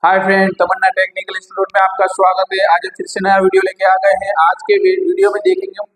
Hi friend, तमन्ना technical institute में आपका स्वागत है। आज हम फिर से नया वीडियो लेके आ गए हैं। आज के वीडियो में देखेंगे हम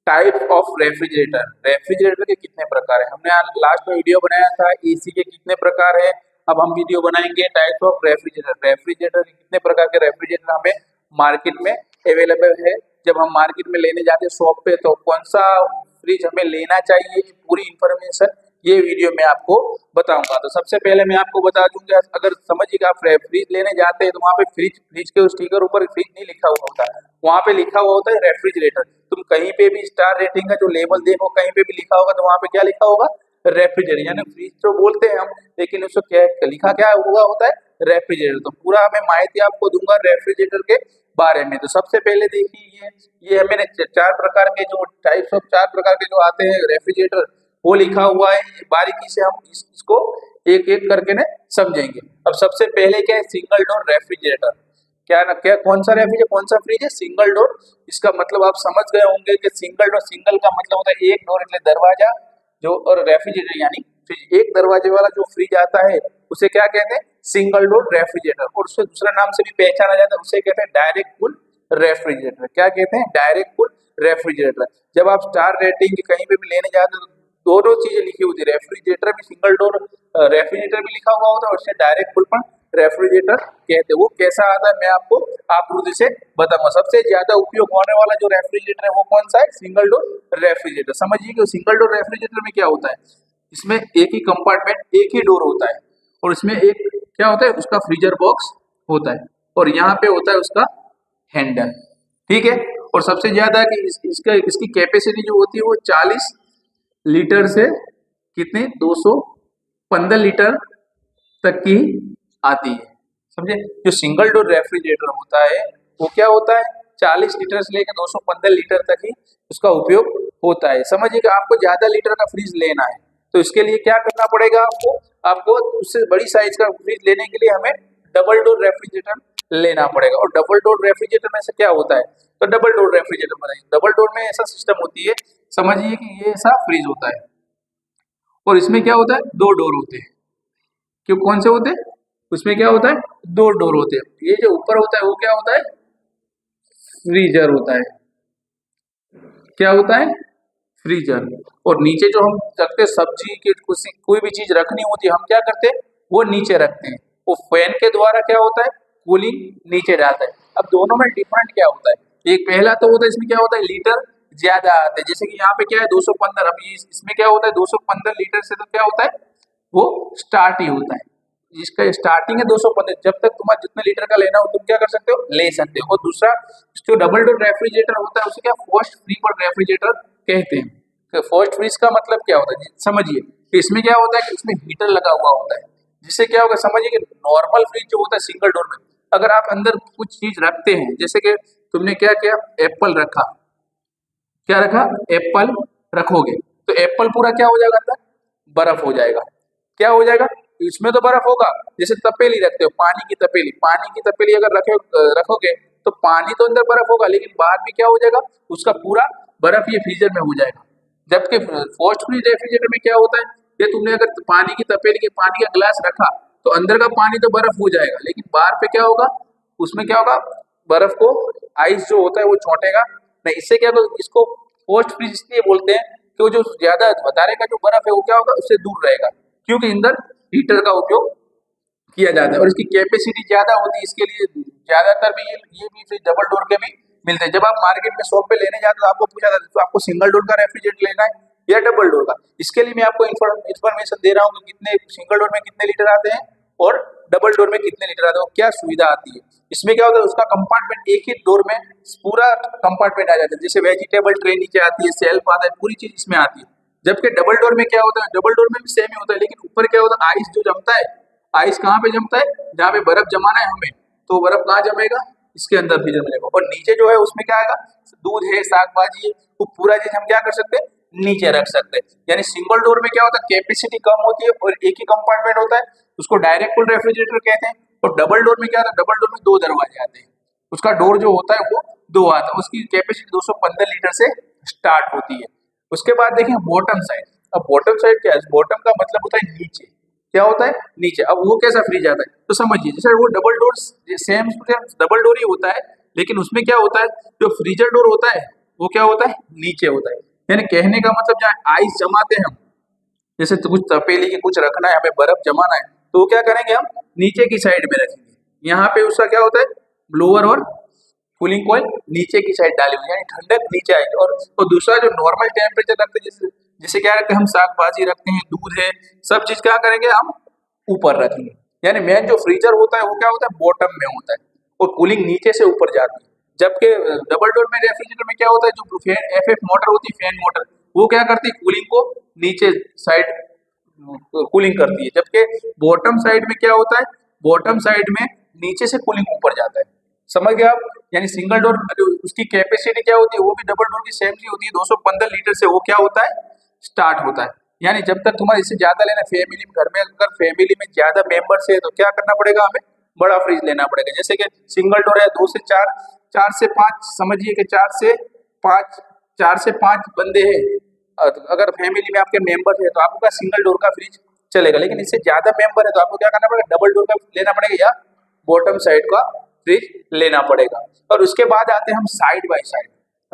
टाइप ऑफ रेफ्रिजरेटर। रेफ्रिजरेटर के कितने प्रकार हैं। हमने लास्ट में वीडियो बनाया था एसी के कितने प्रकार है। अब हम वीडियो बनाएंगे टाइप ऑफ रेफ्रिजरेटर। रेफ्रिजरेटर के कितने प्रकार के रेफ्रिजरेटर हमें मार्केट में अवेलेबल है। जब हम मार्केट में लेने जाते हैं शॉप पे, तो कौन सा फ्रिज हमें लेना चाहिए, ये पूरी इंफॉर्मेशन ये वीडियो में आपको बताऊंगा। तो सबसे पहले मैं आपको बता दूंगा, अगर समझिएगा आप फ्रिज लेने जाते हैं तो वहाँ पे फ्रिज के स्टिकर ऊपर फ्रिज नहीं लिखा हुआ होता है, वहाँ पे लिखा हुआ होता है रेफ्रिजरेटर। तुम कहीं पे भी स्टार रेटिंग का जो लेबल देखो, कहीं पे भी लिखा होगा तो वहाँ पे क्या लिखा होगा, रेफ्रिजरेटर। यानी फ्रिज तो बोलते हैं हम, लेकिन उसको क्या लिखा क्या हुआ होता है, रेफ्रिजरेटर। तो पूरा मैं माहिती आपको दूंगा रेफ्रिजरेटर के बारे में। तो सबसे पहले देखिए, ये मैंने चार प्रकार के जो टाइप्स ऑफ चार प्रकार के जो आते हैं रेफ्रिजरेटर, वो लिखा हुआ है। बारीकी से हम इसको एक एक करके ना समझेंगे। अब सबसे पहले क्या है, सिंगल डोर रेफ्रिजरेटर। क्या कौन सा रेफ्रिजरेटर, कौन सा फ्रिज है, सिंगल डोर। इसका मतलब आप समझ गए होंगे कि सिंगल डोर, सिंगल का मतलब होता है एक डोर, એટલે दरवाजा जो, और रेफ्रिजरेटर यानी फ्रिज। एक दरवाजे वाला जो फ्रिज आता है उसे क्या कहते हैं, सिंगल डोर रेफ्रिजरेटर। और उससे दूसरा नाम से भी पहचाना जाता है, उसे कहते हैं डायरेक्ट कूल रेफ्रिजरेटर। क्या कहते हैं, डायरेक्ट कूल रेफ्रिजरेटर। जब आप स्टार रेटिंग कहीं पे भी लेने जाते हो तो दोनों चीजें लिखी होती है, रेफ्रिजरेटर भी सिंगल डोर रेफ्रिजरेटर भी लिखा हुआ होता है, और उससे डायरेक्ट कूल पण रेफ्रिजरेटर कहते हैं। वो कैसा आता है मैं आपको आकृति से बताऊंगा। सबसे ज्यादा उपयोग होने वाला जो रेफ्रिजरेटर है वो कौन सा है, सिंगल डोर रेफ्रिजरेटर। समझिए कि सिंगल डोर रेफ्रिजरेटर में क्या होता है, इसमें एक ही कंपार्टमेंट, एक ही डोर होता है, और इसमें एक क्या होता है, उसका फ्रीजर बॉक्स होता है, और यहाँ पे होता है उसका हैंडल। ठीक है। और सबसे ज्यादा कि इसकी कैपेसिटी जो होती है वो 40 लीटर से कितने, 215 लीटर तक की आती है। समझे। जो सिंगल डोर रेफ्रिजरेटर होता है वो क्या होता है, 40 लीटर से लेकर 215 लीटर तक ही उसका उपयोग होता है। समझिए कि आपको ज्यादा लीटर का फ्रिज लेना है तो इसके लिए क्या करना पड़ेगा, आपको आपको उससे बड़ी साइज का फ्रिज लेने के लिए हमें डबल डोर रेफ्रिजरेटर लेना पड़ेगा। और डबल डोर रेफ्रिजरेटर में से क्या होता है, तो डबल डोर रेफ्रिजरेटर बताइए। डबल डोर में ऐसा सिस्टम होती है, समझिए कि ये ऐसा फ्रिज होता है, और इसमें क्या होता है, दो डोर होते हैं। क्यों, कौन से होते हैं, उसमें क्या होता है, दो डोर होते हैं। ये जो ऊपर होता है वो क्या होता है, फ्रीजर होता है। क्या होता है, फ्रीजर। और नीचे जो हम रखते हैं सब्जी के कोई भी चीज रखनी होती है, हम क्या करते हैं, वो नीचे रखते हैं। वो फैन के द्वारा क्या होता है, कूलिंग नीचे जाता है। अब दोनों में डिफरेंट क्या होता है, एक पहला तो होता है, इसमें क्या होता है, लीटर ज्यादा आते हैं। जैसे कि यहाँ पे क्या है 215, अभी इसमें क्या होता है 215 लीटर से तो क्या होता है, वो स्टार्ट ही होता है। जिसका स्टार्टिंग है 215, जब तक तुम्हारा जितने लीटर का लेना हो तुम क्या कर सकते हो, ले सकते हो। और दूसरा जो डबल डोर रेफ्रिजरेटर होता है उसे क्या फर्स्ट फ्रीजर रेफ्रिजरेटर कहते हैं। तो फर्स्ट फ्रीज का मतलब क्या होता है, समझिए कि इसमें क्या होता है कि इसमें हीटर लगा हुआ होता है, जिससे क्या होगा, समझिए कि नॉर्मल फ्रिज जो होता है सिंगल डोर में, अगर आप अंदर कुछ चीज रखते हैं, जैसे कि तुमने क्या किया, एप्पल रखा, क्या रखा, एप्पल रखोगे तो एप्पल पूरा क्या हो जाएगा, अंदर बर्फ हो जाएगा। क्या हो जाएगा, इसमें तो बर्फ होगा। जैसे तपेली रखते हो, पानी की तपेली, पानी की तपेली अगर रखोगे तो पानी तो अंदर बर्फ होगा, लेकिन बाहर भी क्या हो जाएगा, उसका पूरा बर्फ ये फ्रीजर में हो जाएगा। जबकि फर्स्ट फ्रीज रेफ्रिजरेटर में क्या होता है, ये तुमने अगर पानी की तपेली के पानी का ग्लास रखा तो अंदर का पानी तो बर्फ हो जाएगा, लेकिन बाहर पे क्या होगा, उसमें क्या होगा, बर्फ को आइस जो होता है वो छोटेगा नहीं। इससे क्या होगा, इसको पोस्ट फ्रीज इसलिए बोलते हैं कि वो जो ज्यादा बताने का जो बर्फ है वो क्या होगा, उससे दूर रहेगा, क्योंकि अंदर हीटर का उपयोग किया जाता है और इसकी कैपेसिटी ज्यादा होती है। इसके लिए ज्यादातर भी ये भी फ्रिज डबल डोर के भी मिलते हैं। जब आप मार्केट में शॉप पे लेने जाते हो तो आपको पूछा जाता है तो आपको सिंगल डोर का रेफ्रिजरेटर लेना है या डबल डोर का। इसके लिए मैं आपको इन्फॉर्मेशन दे रहा हूँ कि कितने सिंगल डोर में कितने लीटर आते हैं और डबल डोर में कितने लीटर आते हैं, और क्या सुविधा आती है। इसमें क्या होता है, उसका कंपार्टमेंट एक ही डोर में पूरा कंपार्टमेंट आ जाता है। जैसे वेजिटेबल ट्रे नीचे आती है, सेल्फ आता है, पूरी चीज इसमें आती है। जबकि डबल डोर में क्या होता है, डबल डोर में भी सेम ही होता है, लेकिन ऊपर क्या होता है, आइस जो जमता है, आइस कहाँ पे जमता है, जहाँ पे बर्फ जमाना है हमें, तो बर्फ कहाँ जमेगा, इसके अंदर भी जमेगा। और नीचे जो है उसमें क्या आएगा, दूध है, साग भाजी है, वो पूरा चीज हम क्या कर सकते हैं, नीचे रख सकते हैं। यानी सिंगल डोर में क्या होता है, कैपेसिटी कम होती है और एक ही कंपार्टमेंट होता है, उसको डायरेक्ट कूल रेफ्रिजरेटर कहते हैं। और डबल डोर में क्या होता है, डबल डोर में दो दरवाजे आते हैं, उसका डोर जो होता है वो दो आता है, उसकी कैपेसिटी 215 लीटर से स्टार्ट होती है। उसके बाद देखें बॉटम साइड। अब बॉटम साइड क्या है, बॉटम का मतलब होता है नीचे। क्या होता है नीचे। अब वो कैसा फ्रिज आता है तो समझिए, जैसे वो double door same double door ही होता है, लेकिन उसमें क्या होता है जो फ्रीजर डोर होता है वो क्या होता है नीचे होता है। यानी कहने का मतलब जहाँ आइस जमाते हैं हम, जैसे तो कुछ तपेली के कुछ रखना है, हमें बर्फ जमाना है, तो वो क्या करेंगे हम नीचे की साइड में रखेंगे। यहाँ पे उसका क्या होता है ब्लोअर और कूलिंग कॉइल नीचे की साइड डाली हुई है, यानी ठंडक नीचे आएगी। और दूसरा जो नॉर्मल टेम्परेचर रखते हैं, जैसे जैसे क्या रखते हैं हम साग भाजी रखते हैं, दूध है, सब चीज क्या करेंगे हम ऊपर रखेंगे। यानी मेन जो फ्रीजर होता है वो क्या होता है बॉटम में होता है और कूलिंग नीचे से ऊपर जाती है। जबकि डबल डोर में रेफ्रिजरेटर में क्या होता है जो फैन एफएफ मोटर होती है, फैन मोटर, वो क्या करती है कूलिंग को नीचे साइड कूलिंग करती है। जबकि बॉटम साइड में क्या होता है, बॉटम साइड में नीचे से कूलिंग ऊपर जाता है। समझ गए आप। यानी सिंगल डोर उसकी कैपेसिटी क्या होती है वो भी डबल डोर की सेम ही होती है, 215 लीटर से वो क्या होता है स्टार्ट होता है। यानी जब तक तुम्हारे इससे ज्यादा लेना फैमिली में, घर में अगर फैमिली में ज्यादा मेंबर्स है तो क्या करना पड़ेगा हमें बड़ा फ्रिज लेना पड़ेगा। जैसे कि सिंगल डोर है 2 से 4, 4 से 5, समझिए कि 4 से 5, 4 से 5 बंदे हैं, अगर फैमिली में आपके मेंबर है तो आपका सिंगल डोर का फ्रिज चलेगा। लेकिन इससे ज्यादा मेंबर है तो आपको क्या करना पड़ेगा डबल डोर का लेना पड़ेगा या बॉटम साइड का फ्रिज लेना पड़ेगा। और उसके बाद आते हैं हम side by side.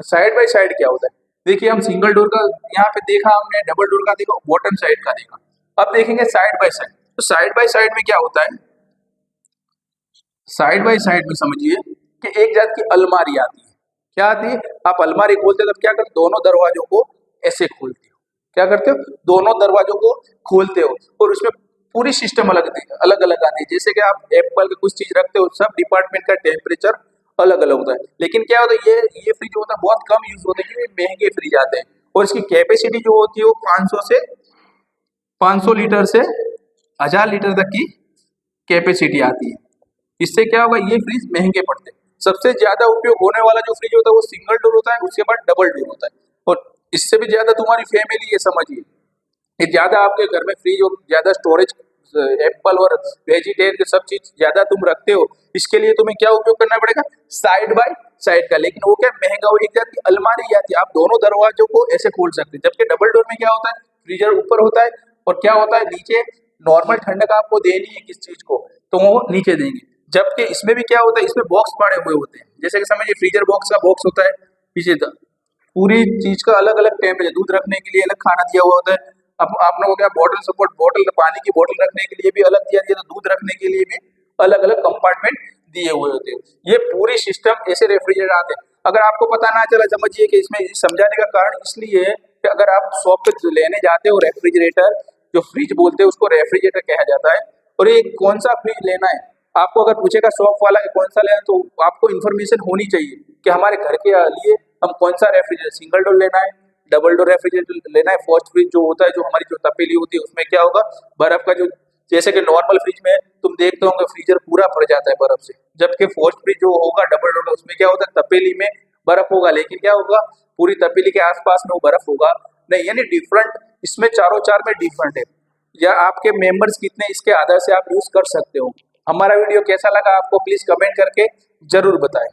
Side by side क्या होता है, देखिए हम सिंगल डोर का यहाँ पे देखा हमने, डबल डोर का देखा, बॉटम साइड का देखा, अब देखेंगे साइड बाय साइड। तो साइड बाय साइड में क्या होता है, साइड बाय साइड में समझिए कि एक जात की अलमारी आती है। क्या आती है, आप अलमारी खोलते हो तब क्या करते हो दोनों दरवाजों को ऐसे खोलते हो, क्या करते हो दोनों दरवाजों को खोलते हो और उसमें पूरी सिस्टम अलग अलग अलग आती है। जैसे कि आप एप्पल के कुछ चीज रखते हो, सब डिपार्टमेंट का टेम्परेचर अलग अलग होता है। लेकिन क्या होता है ये फ्रिज होता है बहुत कम यूज होते हैं क्योंकि महंगे फ्रिज आते हैं और इसकी कैपेसिटी जो होती है वो 500 लीटर से 1000 लीटर तक की कैपेसिटी आती है। इससे क्या होगा ये फ्रिज महंगे पड़ते हैं। सबसे ज्यादा उपयोग होने वाला जो फ्रिज होता है वो सिंगल डोर होता है, उसके बाद डबल डोर होता है। और इससे भी ज्यादा तुम्हारी फैमिली है, समझिए ये ज्यादा आपके घर में फ्रिज और ज्यादा स्टोरेज एप्पल और वेजिटेरियन के सब चीज ज्यादा तुम रखते हो, इसके लिए तुम्हें क्या उपयोग करना पड़ेगा साइड बाय साइड का। लेकिन वो क्या महंगा, वो एक जाती अलमारी आती है, आप दोनों दरवाजों को ऐसे खोल सकते हैं। जबकि डबल डोर में क्या होता है फ्रीजर ऊपर होता है और क्या होता है नीचे नॉर्मल ठंडक आपको देनी है किस चीज को तो वो नीचे देंगे। जबकि इसमें भी क्या होता है इसमें बॉक्स पड़े हुए होते हैं, जैसे कि समझिए फ्रीजर बॉक्स का बॉक्स होता है पीछे पूरी चीज का अलग अलग टेम्परेचर, दूध रखने के लिए अलग खाना दिया हुआ होता है। अब आप लोगों को क्या बॉटल सपोर्ट, बोतल पानी की बोतल रखने के लिए भी अलग दिया गया, तो दूध रखने के लिए भी अलग अलग कंपार्टमेंट दिए हुए होते हैं। ये पूरी सिस्टम ऐसे रेफ्रिजरेटर आते हैं। अगर आपको पता ना चला समझिए कि इसमें समझाने का कारण इसलिए है कि अगर आप शॉप पे लेने जाते हो रेफ्रिजरेटर, जो फ्रिज बोलते हैं उसको रेफ्रिजरेटर कहा जाता है, और ये कौन सा फ्रिज लेना है आपको अगर पूछेगा शॉप वाला कि कौन सा लेना तो आपको इन्फॉर्मेशन होनी चाहिए कि हमारे घर के लिए हम कौन सा रेफ्रिजरेटर सिंगल डोर लेना है, डबल डोर रेफ्रिजरेटर लेना है। फर्स्ट फ्रिज जो होता है जो हमारी जो तपेली होती है उसमें क्या होगा बर्फ का जो, जैसे कि नॉर्मल फ्रिज में तुम देखते होंगे फ्रीजर पूरा भर जाता है बर्फ से, जबकि फोर्थ फ्रिज जो होगा डबल डोर का उसमें क्या होता है तपेली में बर्फ होगा, लेकिन क्या होगा पूरी तपेली के आसपास में वो बर्फ होगा नहीं। यानी डिफरेंट इसमें चारों चार में डिफरेंट है, या आपके मेंबर्स कितने इसके आधार से आप यूज कर सकते हो। हमारा वीडियो कैसा लगा आपको प्लीज कमेंट करके जरूर बताएं।